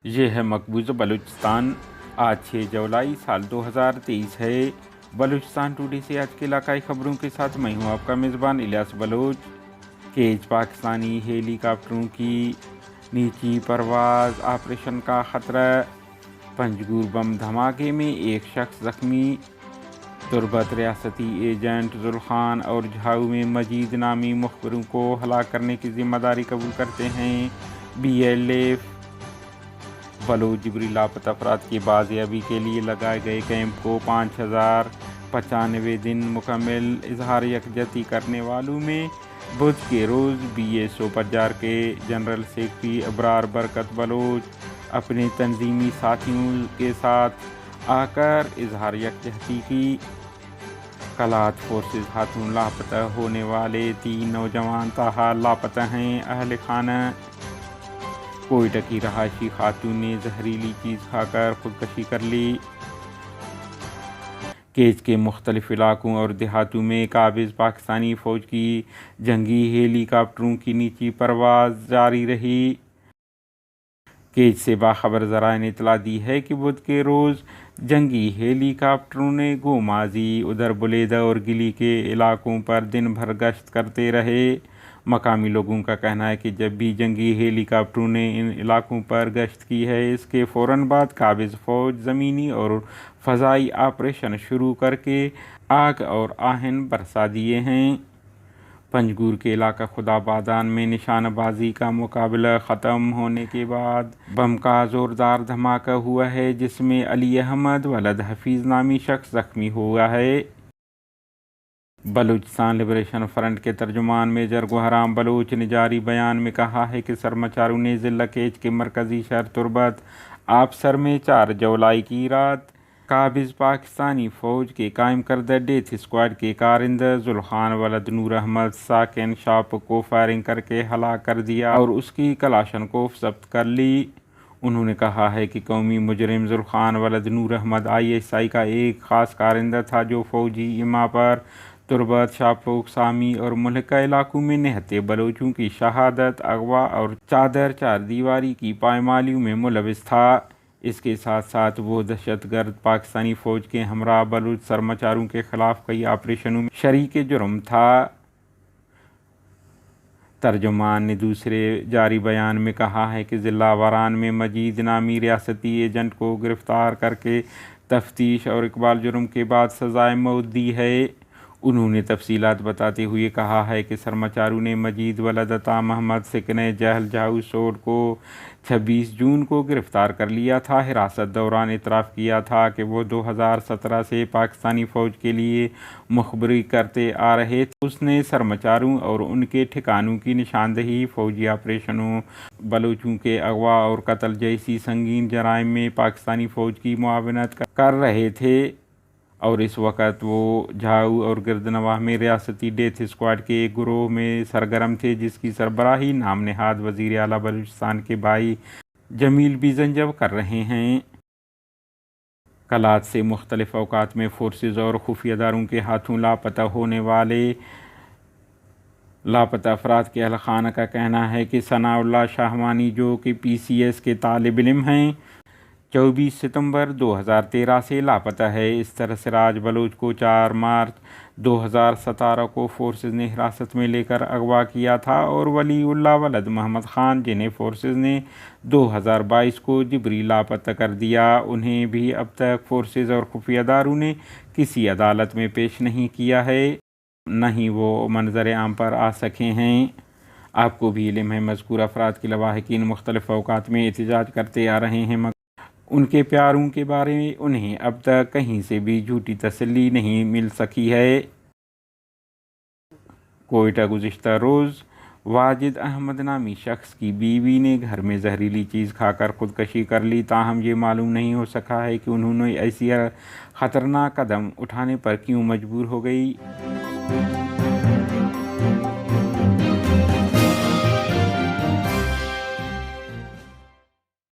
یہ ہے مقبوضہ بلوچستان۔ آج 6 جولائی سال 2023 ہے۔ بلوچستان ٹوڈے سے آج کے علاقائی خبروں کے ساتھ میں ہوں آپ کا میزبان الیاس بلوچ۔ کیج پاکستانی ہیلی کاپٹروں کی نیچی پرواز آپریشن کا خطرہ۔ پنجگور بم دھماکے میں ایک شخص زخمی۔ تربت ریاستی ایجنٹ ذوالخان اور جھاؤ میں مجید نامی مخبروں کو ہلاک کرنے کی ذمہ داری قبول کرتے ہیں۔ BLF بلوچ جبری لاپتہ افراد کی بازیابی کے لیے لگائے گئے کیمپ کو 5095 دن مکمل۔ اظہار یکجہتی کرنے والوں میں بدھ کے روز BSO پجار کے جنرل سیکرٹری ابرار برکت بلوچ اپنے تنظیمی ساتھیوں کے ساتھ آ کر اظہار یکجہتی کی۔ کلات فورسز ہاتھوں لاپتہ ہونے والے 3 نوجوان تاحال لاپتہ ہیں۔ اہل خانہ کوئٹہ کی رہائشی خاتون نے زہریلی چیز کھا کر خودکشی کر لی۔ کیج کے مختلف علاقوں اور دیہاتوں میں قابض پاکستانی فوج کی جنگی ہیلی کاپٹروں کی نیچی پرواز جاری رہی۔ کیج سے باخبر ذرائع نے اطلاع دی ہے کہ بدھ کے روز جنگی ہیلی کاپٹروں نے گومازی، ادھر بلیدہ اور گلی کے علاقوں پر دن بھر گشت کرتے رہے۔ مقامی لوگوں کا کہنا ہے کہ جب بھی جنگی ہیلی کاپٹروں نے ان علاقوں پر گشت کی ہے، اس کے فوراً بعد قابض فوج زمینی اور فضائی آپریشن شروع کر کے آگ اور آہن برسا دیے ہیں۔ پنجگور کے علاقہ خدا بادان میں نشانہ بازی کا مقابلہ ختم ہونے کے بعد بم کا زوردار دھماکہ ہوا ہے، جس میں علی احمد ولد حفیظ نامی شخص زخمی ہوا ہے۔ بلوچستان لبریشن فرنٹ کے ترجمان میجر گوہرام بلوچ نے جاری بیان میں کہا ہے کہ سرمچاروں نے ضلع کیج کے مرکزی شہر تربت آبسر میں 4 جولائی کی رات قابض پاکستانی فوج کے قائم کردہ ڈیتھ اسکواڈ کے کارندہ ذوالخان ولد نور احمد ساکن شاپ کو فائرنگ کر کے ہلاک کر دیا اور اس کی کلاشنکوف ضبط کر لی۔ انہوں نے کہا ہے کہ قومی مجرم ذوالخان ولد نور احمد ISI کا ایک خاص کارندہ تھا، جو فوجی ایما پر تربت، شاپوک، سامی اور ملحقہ علاقوں میں نہتے بلوچوں کی شہادت، اغوا اور چادر چار دیواری کی پائمالیوں میں ملوث تھا۔ اس کے ساتھ ساتھ وہ دہشت گرد پاکستانی فوج کے ہمراہ بلوچ سرمچاروں کے خلاف کئی آپریشنوں میں شریک جرم تھا۔ ترجمان نے دوسرے جاری بیان میں کہا ہے کہ ضلع وران میں مجید نامی ریاستی ایجنٹ کو گرفتار کر کے تفتیش اور اقبال جرم کے بعد سزائے موت دی ہے۔ انہوں نے تفصیلات بتاتے ہوئے کہا ہے کہ سرمچاروں نے مجید ولد عطا محمد سکنے جہل جاؤ سوڈ کو 26 جون کو گرفتار کر لیا تھا۔ حراست دوران اعتراف کیا تھا کہ وہ 2017 سے پاکستانی فوج کے لیے مخبری کرتے آ رہے تھے۔ اس نے سرمچاروں اور ان کے ٹھکانوں کی نشاندہی، فوجی آپریشنوں، بلوچوں کے اغوا اور قتل جیسی سنگین جرائم میں پاکستانی فوج کی معاونت کر رہے تھے، اور اس وقت وہ جھاؤ اور گردنواہ میں ریاستی ڈیتھ اسکواڈ کے ایک گروہ میں سرگرم تھے، جس کی سربراہی نام نہاد وزیر اعلیٰ بلوچستان کے بھائی جمیل بیزنجو کر رہے ہیں۔ کلات سے مختلف اوقات میں فورسز اور خفیہ اداروں کے ہاتھوں لاپتہ ہونے والے لاپتہ افراد کے اہل خانہ کا کہنا ہے کہ ثناء اللہ شاہوانی، جو کہ PCS کے طالب علم ہیں، 24 ستمبر 2013 سے لاپتہ ہے۔ اس طرح سراج بلوچ کو 4 مارچ 2017 کو فورسز نے حراست میں لے کر اغوا کیا تھا، اور ولی اللہ ولد محمد خان، جنہیں فورسز نے 2022 کو جبری لاپتہ کر دیا، انہیں بھی اب تک فورسز اور خفیہ اداروں نے کسی عدالت میں پیش نہیں کیا ہے، نہ ہی وہ منظر عام پر آ سکے ہیں۔ آپ کو بھی علم ہے مذکور افراد کے لواحقین مختلف اوقات میں احتجاج کرتے آ رہے ہیں، مگر ان کے پیاروں کے بارے میں انہیں اب تک کہیں سے بھی جھوٹی تسلی نہیں مل سکی ہے۔ کوئٹہ گزشتہ روز واجد احمد نامی شخص کی بیوی نے گھر میں زہریلی چیز کھا کر خودکشی کر لی، تاہم یہ معلوم نہیں ہو سکا ہے کہ انہوں نے ایسی خطرناک قدم اٹھانے پر کیوں مجبور ہو گئی۔